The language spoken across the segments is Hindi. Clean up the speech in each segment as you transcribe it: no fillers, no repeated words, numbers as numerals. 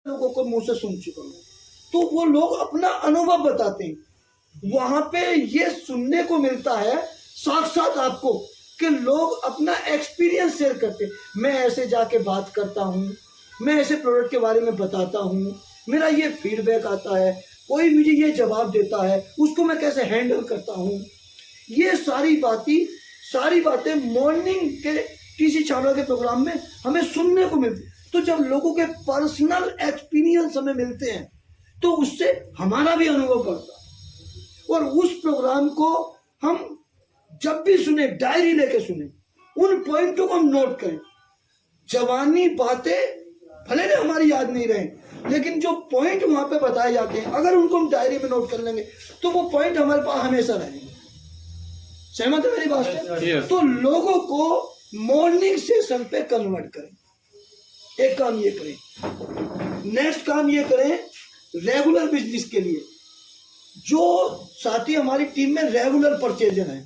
लोगों को मुंह से सुन चुका हूँ, तो वो लोग अपना अनुभव बताते हैं। वहां पे ये सुनने को मिलता है साथ आपको कि लोग अपना एक्सपीरियंस शेयर करते हैं। मैं ऐसे जाके बात करता हूँ, मैं ऐसे प्रोडक्ट के बारे में बताता हूँ, मेरा ये फीडबैक आता है, कोई मुझे ये जवाब देता है, उसको मैं कैसे हैंडल करता हूँ। ये सारी बातें मॉर्निंग के टीसी छावड़ा के प्रोग्राम में हमें सुनने को मिलती। तो जब लोगों के पर्सनल एक्सपीरियंस हमें मिलते हैं तो उससे हमारा भी अनुभव बढ़ता है। और उस प्रोग्राम को हम जब भी सुने, डायरी लेके सुने, उन पॉइंटों को हम नोट करें। जवानी बातें भले ही हमारी याद नहीं रहे, लेकिन जो पॉइंट वहां पे बताए जाते हैं अगर उनको हम डायरी में नोट कर लेंगे तो वो पॉइंट हमारे पास हमेशा रहेंगे। सहमत है मेरी बात से? तो लोगों को मॉर्निंग सेशन पे कन्वर्ट करें। एक काम ये करें। नेक्स्ट काम ये करें, रेगुलर बिजनेस के लिए जो साथी हमारी टीम में रेगुलर परचेजर हैं,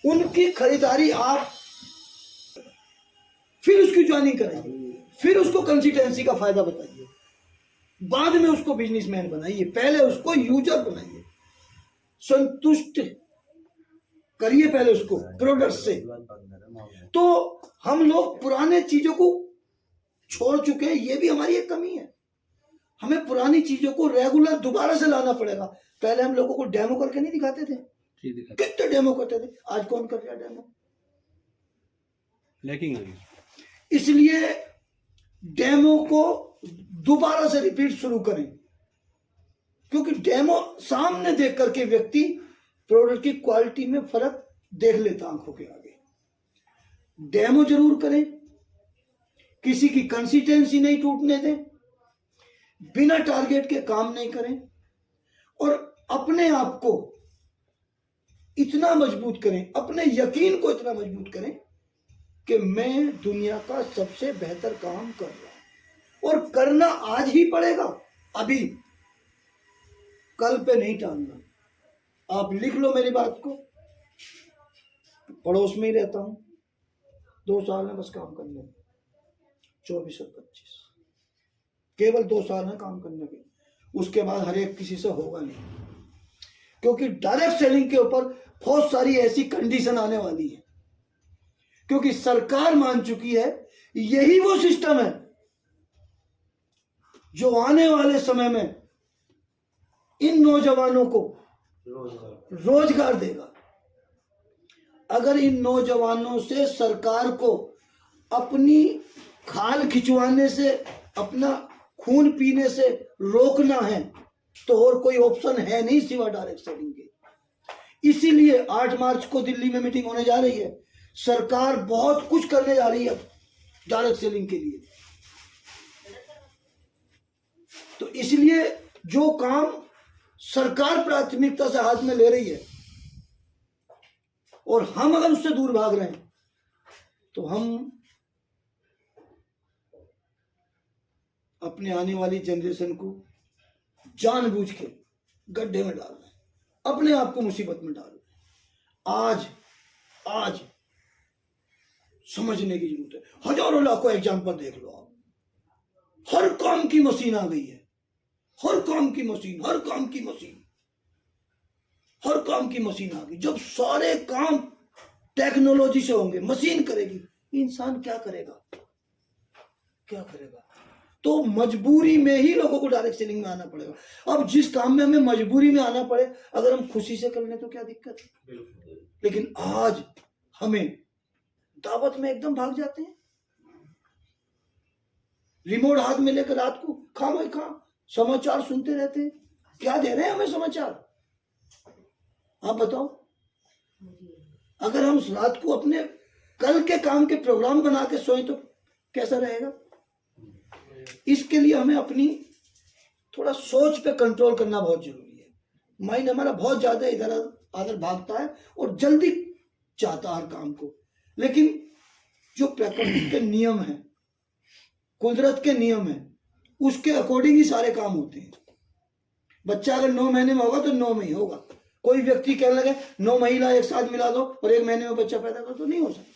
उनकी खरीदारी आप फिर उसकी ज्वाइनिंग कराइए, फिर उसको कंसिस्टेंसी का फायदा बताइए, बाद में उसको बिजनेसमैन बनाइए, पहले उसको यूजर बनाइए, संतुष्ट करिए पहले उसको प्रोडक्ट से। तो हम लोग पुराने चीजों को छोड़ चुके हैं, ये भी हमारी एक कमी है। हमें पुरानी चीजों को रेगुलर दोबारा से लाना पड़ेगा। पहले हम लोगों को डेमो करके नहीं दिखाते थे, कितने डेमो करते थे, आज कौन कर रहा है डेमो? लेकिन इसलिए डेमो को दोबारा से रिपीट शुरू करें, क्योंकि डेमो सामने देख करके व्यक्ति प्रोडक्ट की क्वालिटी में फर्क देख लेता आंखों के आगे। डेमो जरूर करें, किसी की कंसिस्टेंसी नहीं टूटने दें, बिना टारगेट के काम नहीं करें, और अपने आप को इतना मजबूत करें, अपने यकीन को इतना मजबूत करें कि मैं दुनिया का सबसे बेहतर काम कर रहा हूं। और करना आज ही पड़ेगा, अभी, कल पे नहीं टालना। आप लिख लो मेरी बात को। पड़ोस में ही रहता हूं, 2 साल में बस काम करने में, 24 और 25, केवल 2 साल में काम करने के, उसके बाद हर एक किसी से होगा नहीं। क्योंकि डायरेक्ट सेलिंग के ऊपर बहुत सारी ऐसी कंडीशन आने वाली है, क्योंकि सरकार मान चुकी है यही वो सिस्टम है जो आने वाले समय में इन नौजवानों को रोजगार देगा। अगर इन नौजवानों से सरकार को अपनी खाल खिंचवाने से, अपना खून पीने से रोकना है तो और कोई ऑप्शन है नहीं सिवा डायरेक्ट सेलिंग के। इसीलिए 8 मार्च को दिल्ली में मीटिंग होने जा रही है। सरकार बहुत कुछ करने जा रही है डायरेक्ट सेलिंग के लिए। तो इसलिए जो काम सरकार प्राथमिकता से हाथ में ले रही है और हम अगर उससे दूर भाग रहे हैं तो हम अपने आने वाली जनरेशन को जानबूझ के गड्ढे में डाल रहे हैं, अपने आप को मुसीबत में डाल रहे हैं। आज समझने की जरूरत है। हजारों लाखों एग्जाम्पल देख लो आप, हर काम की मशीन आ गई है, हर काम की मशीन आ गई। जब सारे काम टेक्नोलॉजी से होंगे, मशीन करेगी, इंसान क्या करेगा? तो मजबूरी में ही लोगों को डायरेक्ट सेलिंग में आना पड़ेगा। अब जिस काम में हमें मजबूरी में आना पड़े, अगर हम खुशी से कर लें तो क्या दिक्कत है? लेकिन आज हमें दावत में एकदम भाग जाते हैं, रिमोट हाथ में लेकर रात को खा समाचार सुनते रहते हैं। क्या दे रहे हैं हमें समाचार? आप बताओ। अगर हम रात को अपने कल के काम के प्रोग्राम बना के सोएं तो कैसा रहेगा? इसके लिए हमें अपनी थोड़ा सोच पे कंट्रोल करना बहुत जरूरी है। माइंड हमारा बहुत ज्यादा इधर उधर भागता है और जल्दी चाहता है हर काम को। लेकिन जो प्रकृति के नियम है, कुदरत के नियम है, उसके अकॉर्डिंग ही सारे काम होते हैं। बच्चा अगर 9 महीने में होगा तो 9 में ही होगा। कोई व्यक्ति कहने लगे 9 महिला एक साथ मिला दो और 1 महीने में बच्चा पैदा करो, तो नहीं हो सकता।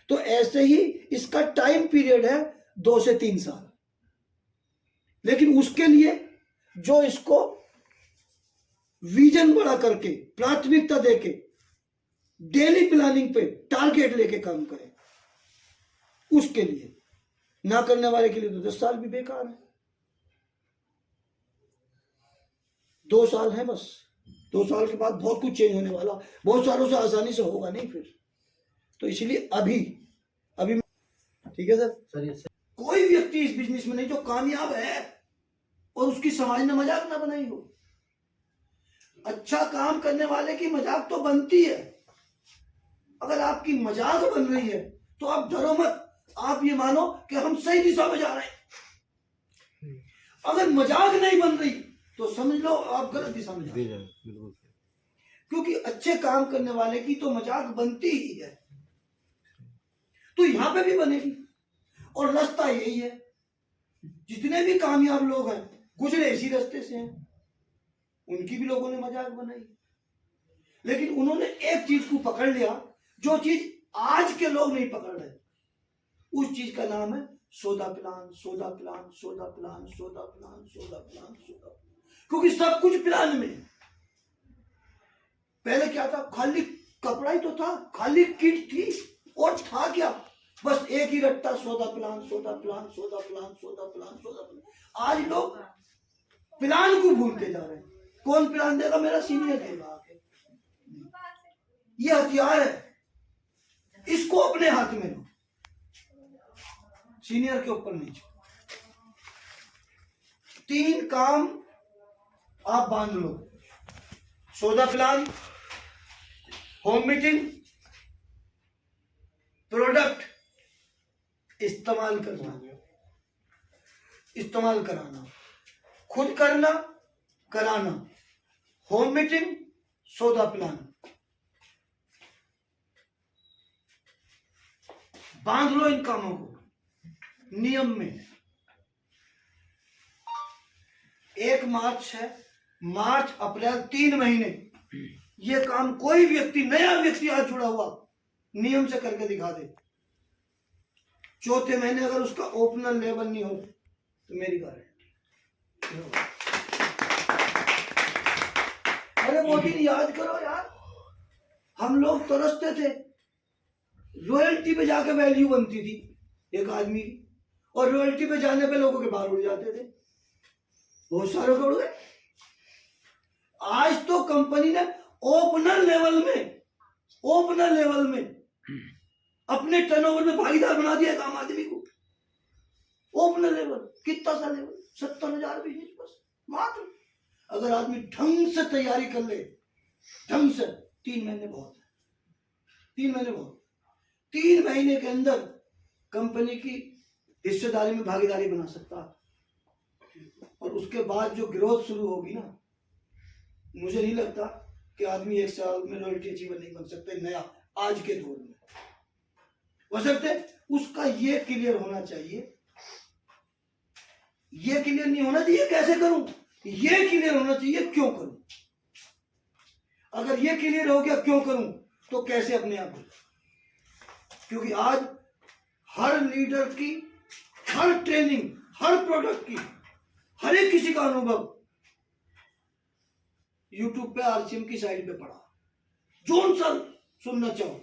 तो ऐसे ही इसका टाइम पीरियड है 2 से 3 साल। लेकिन उसके लिए जो इसको विजन बड़ा करके, प्राथमिकता देके, डेली प्लानिंग पे टारगेट लेके काम करे, उसके लिए। ना करने वाले के लिए तो 10 साल भी बेकार है। 2 साल है बस। 2 साल के बाद बहुत कुछ चेंज होने वाला, बहुत सालों से आसानी से होगा नहीं फिर। तो इसलिए अभी ठीक है सर। कोई व्यक्ति इस बिजनेस में नहीं जो कामयाब है और उसकी समाज ने मजाक ना बनाई हो। अच्छा काम करने वाले की मजाक तो बनती है। अगर आपकी मजाक बन रही है तो आप डरो मत, आप ये मानो कि हम सही दिशा में जा रहे हैं। अगर मजाक नहीं बन रही तो समझ लो आप गलत दिशा में जा रहे हैं, क्योंकि अच्छे काम करने वाले की तो मजाक बनती ही है, तो यहां पे भी बनेगी। और रास्ता यही है, जितने भी कामयाब लोग हैं गुजरे इसी रास्ते से हैं। उनकी भी लोगों ने मजाक बनाई, लेकिन उन्होंने एक चीज को पकड़ लिया जो चीज आज के लोग नहीं पकड़ रहे। उस चीज का नाम है सौदा प्लान, सौदा प्लान, सौदा प्लान, सौदा प्लान, सौदा प्लान, सौदा प्लान। क्योंकि सब कुछ प्लान में। पहले क्या था, खाली कपड़ा ही तो था, खाली किट थी, और था क्या, बस एक ही रट्टा, सौदा प्लान, सौदा प्लान, सौदा प्लान, सौदा प्लान, सौदा प्लान। आज लोग प्लान को भूलते जा रहे हैं। कौन प्लान देगा, मेरा सीनियर देगा आके। ये हथियार है, इसको अपने हाथ में लो, सीनियर के ऊपर नहीं। 3 काम आप बांध लो, सौदा प्लान, होम मीटिंग, प्रोडक्ट इस्तेमाल करना, इस्तेमाल कराना, खुद करना, कराना, होम मीटिंग, सौदा प्लान। बांध लो इन कामों को नियम में। 1 मार्च है, मार्च, अप्रैल, 3 महीने ये काम कोई व्यक्ति, नया व्यक्ति आज जुड़ा हुआ, नियम से करके दिखा दे। 4थे महीने अगर उसका ओपनर लेवल नहीं हो तो मेरी गारंटी। अरे वो दिन याद करो यार, हम लोग तरसते थे, रॉयल्टी पे जाके वैल्यू बनती थी एक आदमी की, और रॉयल्टी पे जाने पे लोगों के बाल उड़ जाते थे, बहुत सारे उड़ गए। आज तो कंपनी ने ओपनर लेवल में अपने टर्नओवर में भागीदार बना दिया एक आम आदमी को। ओपनर लेवल कितना सा लेवल, 70,000 बिजनेस बस मात्र। अगर आदमी ढंग से तैयारी कर ले, ढंग से, 3 महीने बहुत है, 3 महीने बहुत। 3 महीने के अंदर कंपनी की हिस्सेदारी में भागीदारी बना सकता है। और उसके बाद जो ग्रोथ शुरू होगी ना, मुझे नहीं लगता कि आदमी 1 साल में रॉयल्टी अचीवर नहीं बन सकते नया आज के दौर में। बशर्ते उसका ये क्लियर होना चाहिए, ये क्लियर नहीं होना चाहिए कैसे करूं, ये क्लियर होना चाहिए क्यों करूं। अगर ये क्लियर हो गया क्यों करूं तो कैसे अपने आप को। क्योंकि आज हर लीडर की, हर ट्रेनिंग, हर प्रोडक्ट की, हर एक किसी का अनुभव यूट्यूब पे आरसीएम की साइड पे पड़ा, जोन सा सुनना चाहो।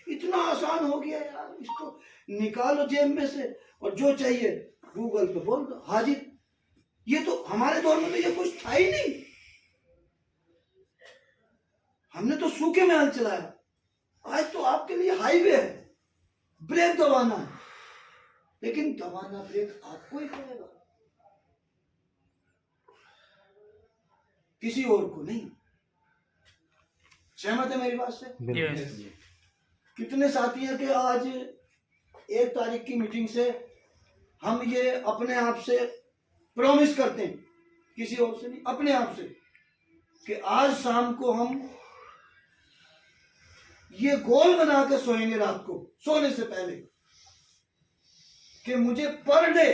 इतना आसान हो गया यार, इसको निकालो जेब में से और जो चाहिए गूगल पे बोल दो, हाजिर। ये तो हमारे दौर में तो ये कुछ था ही नहीं, हमने तो सूखे में हल चलाया। आज तो आपके लिए हाईवे है, ब्रेक दबाना है, लेकिन दबाना ब्रेक आपको ही करेगा, किसी और को नहीं। सहमत है मेरी बात से? yes. कितने साथी हैं कि आज 1 तारीख की मीटिंग से हम ये अपने आप से प्रॉमिस करते हैं, किसी और से नहीं, अपने आप से, कि आज शाम को हम ये गोल बना के सोएंगे रात को सोने से पहले कि मुझे पर डे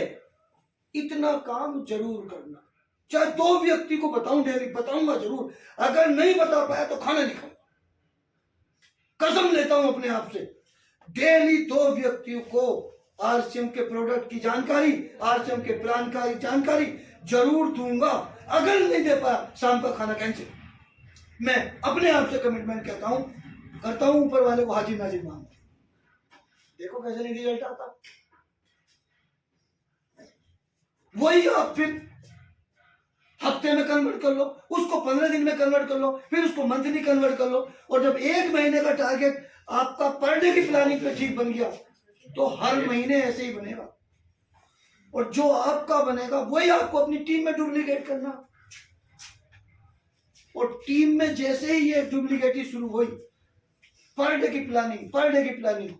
इतना काम जरूर करना। चाहे 2 व्यक्ति को बताऊं, डेली बताऊंगा जरूर। अगर नहीं बता पाया तो खाना नहीं खाऊंगा, कसम लेता हूं अपने आप से। डेली 2 व्यक्तियों को आरसीएम के प्रोडक्ट की जानकारी, आरसीएम के प्लान की जानकारी जरूर दूंगा। अगर नहीं दे पाया शाम का खाना कैंसिल। मैं अपने आप से कमिटमेंट करता हूं, ऊपर वाले को हाजिर नाजिर मांगता। देखो कैसे नहीं रिजल्ट आता। वही आप फिर हफ्ते में कन्वर्ट कर लो, उसको 15 दिन में कन्वर्ट कर लो, फिर उसको मंथली कन्वर्ट कर लो। और जब 1 महीने का टारगेट आपका पर डे की प्लानिंग पे ठीक बन गया तो हर महीने ऐसे ही बनेगा। और जो आपका बनेगा वही आपको अपनी टीम में डुप्लीकेट करना। और टीम में जैसे ही ये डुप्लीकेटी शुरू हुई, पर डे की प्लानिंग,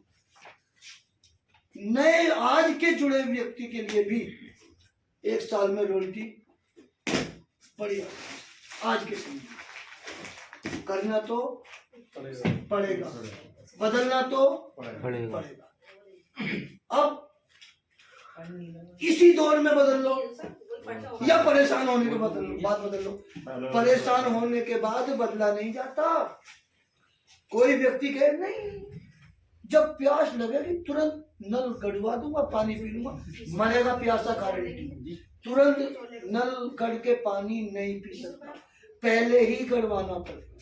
नए आज के जुड़े व्यक्ति के लिए भी 1 साल में रॉयल्टी बढ़िया। आज के समय करना तो पड़ेगा, बदलना तो पड़ेगा। अब इसी दौर में बदल लो या परेशान होने के बाद बदल लो। परेशान होने के बाद बदला नहीं जाता। कोई व्यक्ति कहे नहीं, जब प्यास लगेगी तुरंत नल गड़वा दूंगा, पानी पी लूंगा, मरेगा प्यासा गारंटी। तुरंत नल गड़ के पानी नहीं पी सकता, पहले ही गड़वाना पड़ेगा।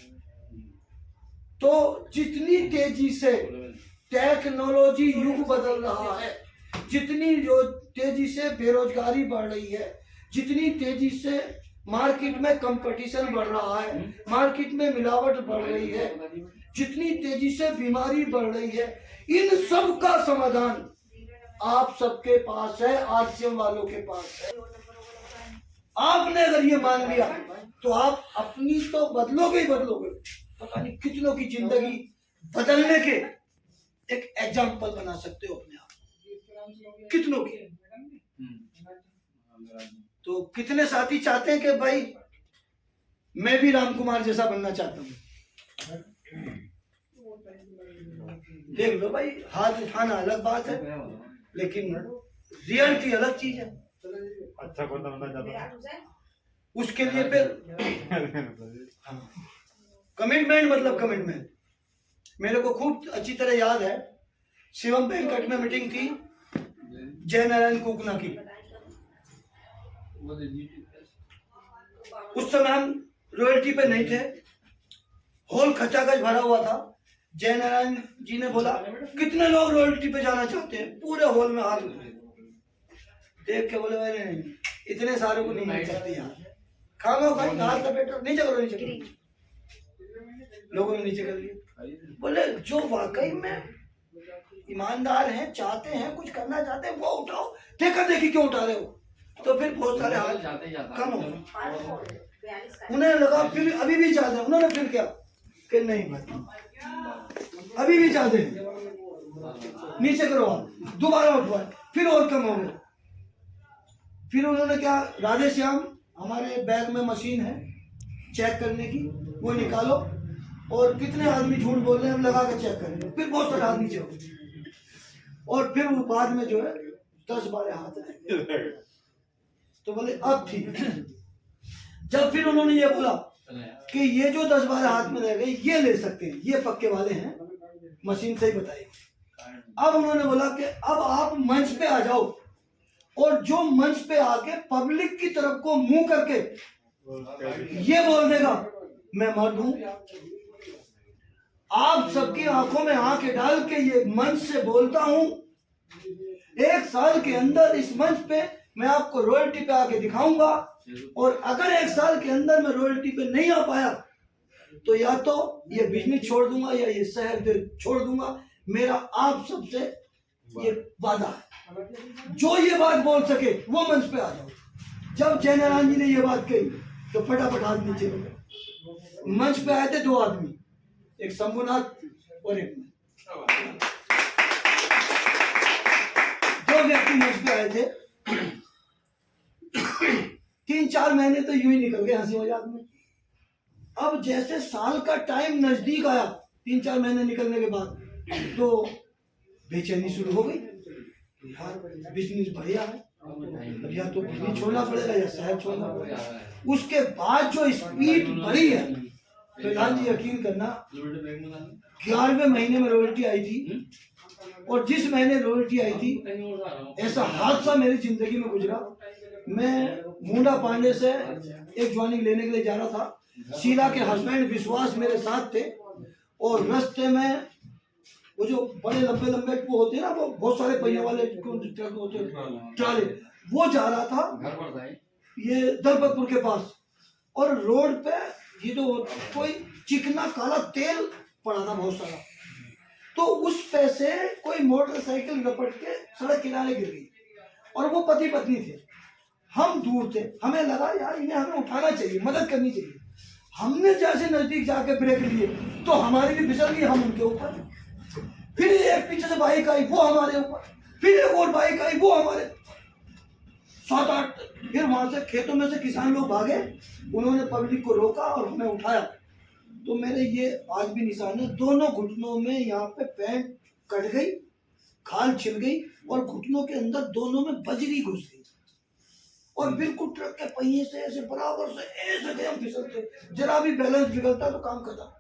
तो जितनी तेजी से टेक्नोलॉजी युग बदल रहा है, जितनी जो तेजी से बेरोजगारी बढ़ रही है, जितनी तेजी से मार्केट में कंपटीशन बढ़ रहा है, मार्केट में मिलावट बढ़ रही है, जितनी तेजी से बीमारी बढ़ रही है, इन सब का समाधान आप सबके पास है, आरसीएम वालों के पास है। आपने अगर ये मान लिया तो आप अपनी तो बदलोगे ही बदलोगे, पता नहीं कितनों की जिंदगी बदलने के एक एग्जाम्पल बना सकते हो अपने आप, कितनों की। तो कितने साथी चाहते हैं कि भाई मैं भी राम कुमार जैसा बनना चाहता हूँ। देख लो भाई, हाथ उठाना अलग बात है, लेकिन रियलिटी अलग चीज है। अच्छा कौन बनना चाहता है उसके लिए फिर कमिटमेंट, मतलब कमिटमेंट। मेरे को खूब अच्छी तरह याद है, शिवम बैंकट में मीटिंग थी जय नारायण कुकना की। उस समय हम रॉयल्टी पे नहीं थे, हॉल खचाखच भरा हुआ था। जय नारायण जी ने बोला कितने लोग रॉयल्टी पे जाना चाहते हैं, पूरे हॉल में हाथ देख के बोले भाई नहीं, इतने सारे को नहीं मिल सकती यार, खामो भाई हाथ लपेटो, नीचे करो, नीचे करो। लोगों ने नीचे कर लिया। बोले जो वाकई में ईमानदार हैं, चाहते हैं, कुछ करना चाहते हैं, वो उठाओ। देखा देखी क्यों उठा रहे हो? तो फिर बहुत सारे हाथ कम हो गए। उन्हें लगा फिर अभी भी चाहते हैं, उन्होंने फिर क्या कि नहीं अभी भी चाहते हैं, नीचे करो, दोबारा उठवाए, फिर और कम हो गए। फिर उन्होंने क्या, राधे श्याम हमारे बैग में मशीन है चेक करने की, वो निकालो और कितने आदमी झूठ बोल रहे हैं हम लगा के चेक करेंगे। फिर बहुत सारे आदमी चेक, और फिर वो बाद में जो है 10-12 हाथ है। तो बोले अब ठीक। जब फिर उन्होंने ये बोला कि ये जो 10-12 हाथ में रह गए ये ले सकते हैं, ये पक्के वाले हैं, मशीन से ही बताइए। अब उन्होंने बोला कि अब आप मंच पे आ जाओ, और जो मंच पे आके पब्लिक की तरफ को मुंह करके ये बोल देगा मैं मर्द हूं, आप सबकी आंखों में आंखें डाल के ये मंच से बोलता हूं, 1 साल के अंदर इस मंच पे मैं आपको रॉयल्टी पे आके दिखाऊंगा, और अगर 1 साल के अंदर मैं रॉयल्टी पे नहीं आ पाया तो या तो ये बिजनेस छोड़ दूंगा या ये शहर छोड़ दूंगा। मेरा आप सबसे ये वादा है, जो ये बात बोल सके वो मंच पे आ जाओ। जब जय नारायण जी ने ये बात कही तो फटाफट हाथ नीचे हो गए। मंच पे आए थे 2 आदमी, एक शंभुनाथ और एक मैं। 2 व्यक्ति मंच पे आए थे। 3-4 महीने तो यूं ही निकल गए हंसी मजाक में। अब जैसे साल का टाइम नजदीक आया, 3-4 महीने निकलने के बाद, तो बेचैनी शुरू हो गई। यार बिजनेस बढ़िया है, अब या तो बिजनेस छोड़ना पड़ेगा या शहर छोड़ना पड़ेगा। उसके बाद जो स्पीड बढ़ी है, प्रधान जी यकीन करना, 11वें महीने में रॉयल्टी आई थी और जिस महीने रॉयल्टी आई थी, ऐसा हादसा मेरी जिंदगी में गुजरा। मैं मुंडा पांडे से एक ज्वाइनिंग लेने के लिए जा रहा था। शीला के हस्बैंड विश्वास मेरे साथ थे, और रास्ते में वो जो बड़े लंबे लंबे वो होते हैं ना, वो बहुत सारे पहियों वाले ट्रक होते हैं, ट्राले, वो जा रहा था ये दलपतपुर के पास, और रोड पे ये जो कोई चिकना काला तेल पड़ा था बहुत सारा, तो उस पे से कोई मोटरसाइकिल रपट के सड़क किनारे गिर गई, और वो पति पत्नी थे। हम दूर थे, हमें लगा यार इन्हें हमें उठाना चाहिए, मदद करनी चाहिए। हमने जैसे नजदीक जाके ब्रेक लिए तो हमारी भी फिसल गई, हम उनके ऊपर। फिर एक पीछे से बाइक आई, वो हमारे ऊपर, फिर एक और बाइक आई, वो हमारे 7-8। फिर वहां से खेतों में से किसान लोग भागे, उन्होंने पब्लिक को रोका और हमें उठाया। तो मेरे ये आज भी निशान है, दोनों घुटनों में, यहाँ पे पैंट कट गई, खाल छिल गई, और घुटनों के अंदर दोनों में बजरी घुस गई, और बिल्कुल ट्रक के पहिए से ऐसे बराबर से ऐसे गए हम फिसलते, जरा भी बैलेंस बिगड़ता तो काम खत्म।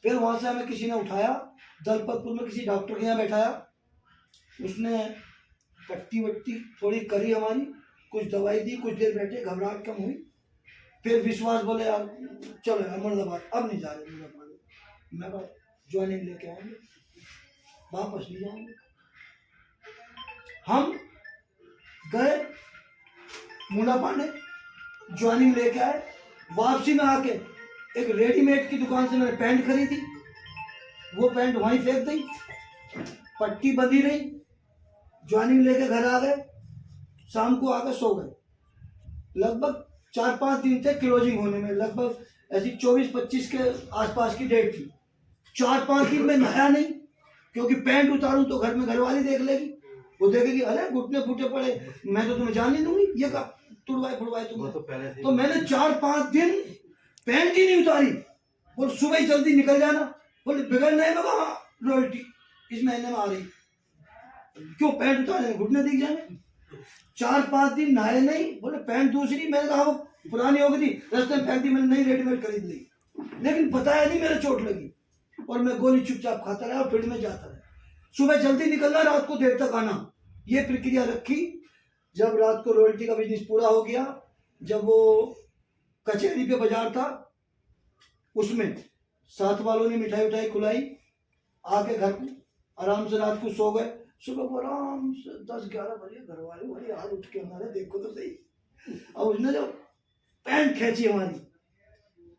फिर वहां से हमें किसी ने उठाया, दलपतपुर में किसी डॉक्टर के यहाँ बैठाया, उसने पट्टी वट्टी थोड़ी करी हमारी, कुछ दवाई दी, कुछ देर बैठे, घबराहट कम हुई। फिर विश्वास बोले यार चलो अहमदाबाद, अब नहीं जा रहे अहमदाबाद। मैं ज्वाइनिंग लेके आएंगे, वापस नहीं जाएंगे। हम गए मुंडा पांडे, ज्वाइनिंग लेके आए। वापसी में आके एक रेडीमेड की दुकान से मैंने पैंट खरीदी, वो पैंट वहीं फेंक दी, पट्टी बंधी रही, ज्वाइनिंग लेके घर आ गए। शाम को आकर सो गए। लगभग 4-5 दिन थे क्लोजिंग होने में, लगभग ऐसी 24-25 के आसपास की डेट थी। 4-5 दिन में नहाया नहीं, क्योंकि पैंट उतारूं तो घर में घरवाली देख लेगी, वो देखेगी अरे घुटने फूटे पड़े, मैं तो तुम्हें जान नहीं दूंगी, ये कब तुड़वाए फुड़वाए तुमने। तो मैंने 4-5 दिन पैंट ही नहीं उतारी, और सुबह ही जल्दी निकल जाना। बोले बिगड़ना है, मैं कहा रॉयल्टी इस महीने में आ रही, क्यों पैंट उतारे घुटने दिख जाएंगे। 4-5 दिन नहाए नहीं, बोले पैंट दूसरी, मैंने कहा वो पुरानी हो गई थी, रास्ते में फेंक दी, मैंने नई रेडीमेड खरीद ली। लेकिन बताया नहीं मेरे चोट लगी, और मैं गोली चुपचाप खाता रहा और फील्ड में जाता रहा। सुबह जल्दी निकलना, रात को देर तक आना, ये प्रक्रिया रखी। जब रात को रॉयल्टी का बिजनेस पूरा हो गया, जब वो कचहरी पे बाजार था, उसमें साथ वालों ने मिठाई उठाई खुलाई, आके घर को आराम से रात को सो गए। सुबह को आराम से 10-11 बजे घर वाले बोले आज उठ के हमारे देखो तो सही। अब उसने जो पैंट खींची हमारी,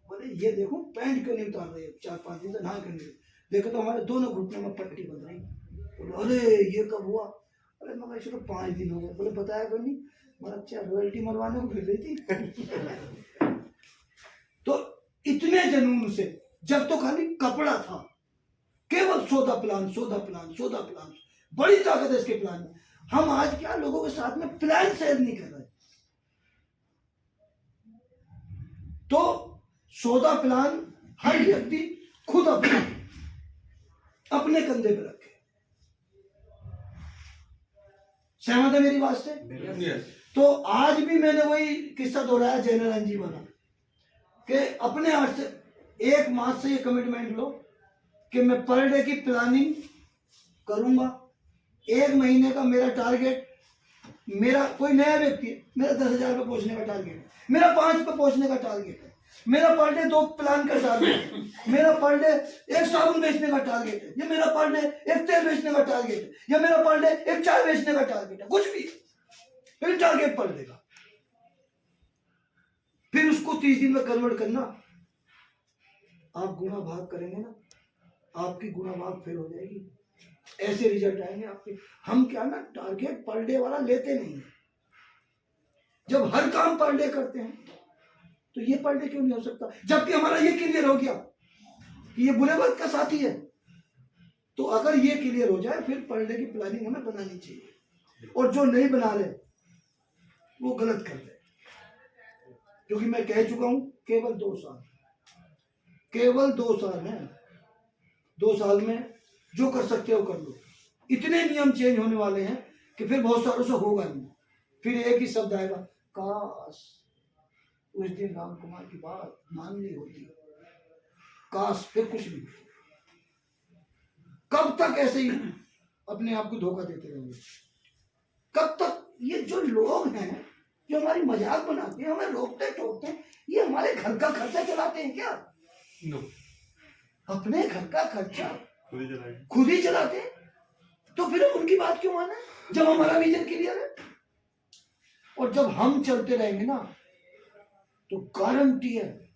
बोले ये देखो पैंट क्यों नहीं उतार रही, 4-5 दिन से नहा क्यों नहीं, देखो तो हमारे दोनों घुटनों में पट्टी बंध रही। बोले अरे ये कब हुआ, अरे मगर इसको 5 दिन हो गए। बोले बताया क्यों नहीं, बोला अच्छा रॉयल्टी मरवाने को फिर रही थी। तो इतने जुनून से, जब तो खाली कपड़ा था, केवल सौदा प्लान, सौदा प्लान, सौदा प्लान, बड़ी ताकत है इसके प्लान में। हम आज क्या लोगों के साथ में प्लान शेयर नहीं कर रहे, तो सौदा प्लान हर व्यक्ति खुद अपने कंधे पे रखे। सहमत है मेरी बात से? तो आज भी मैंने वही किस्सा दोहराया जयनारायण जी वाला, कि अपने हाथ से 1 माह से ये कमिटमेंट लो कि मैं पर डे की प्लानिंग करूंगा। 1 महीने का मेरा टारगेट, मेरा कोई नया व्यक्ति है, मेरा 10,000 पे पहुंचने का टारगेट है, मेरा 5 पे पहुंचने का टारगेट है, मेरा पर डे 2 प्लान का टारगेट है, मेरा पर डे 1 साबुन बेचने का टारगेट है, या मेरा पर डे 1 तेल बेचने का टारगेट है, या मेरा पर डे 1 चाय बेचने का टारगेट है, कुछ भी फिर टारगेट पर देगा। फिर उसको 30 दिन में कन्वर्ट करना। आप गुना भाग करेंगे ना, आपकी गुना भाग फेल हो जाएगी, ऐसे रिजल्ट आएंगे आपके। हम क्या ना टारगेट पर डे वाला लेते नहीं है। जब हर काम पर डे करते हैं तो ये पर डे क्यों नहीं हो सकता, जबकि हमारा ये क्लियर हो गया कि ये बुरे वक्त का साथी है। तो अगर ये क्लियर हो जाए फिर पर डे की प्लानिंग हमें बनानी चाहिए, और जो नहीं बना रहे वो गलत कर रहे, क्योंकि मैं कह चुका हूं केवल 2 साल, केवल 2 साल है। 2 साल में जो कर सकते हो कर लो। इतने नियम चेंज होने वाले हैं कि फिर बहुत सालों से होगा नहीं। फिर एक ही शब्द आएगा, काश उस दिन राम कुमार की बात मान ली होती, काश, फिर कुछ नहीं। कब तक ऐसे ही अपने आप को धोखा देते रहेंगे। कब तक? ये जो लोग हैं जो हमारी मजाक बनाते हैं, हमें रोकते टोकते हैं, ये हमारे घर का खर्चा चलाते हैं क्या? नो, अपने घर का खर्चा खुद ही चलाएंगे। खुद ही चलाते हैं, तो फिर हम उनकी बात क्यों माने जब हमारा विजन क्लियर है? और जब हम चलते रहेंगे ना, तो गारंटी है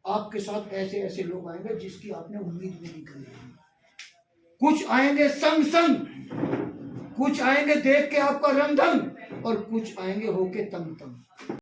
आपके साथ ऐसे ऐसे लोग आएंगे जिसकी आपने उम्मीद भी नहीं करी होगी। कुछ आएंगे संग संग, कुछ आएंगे देख के आपका रंग ढंग, और कुछ आएंगे होके तंग तंग।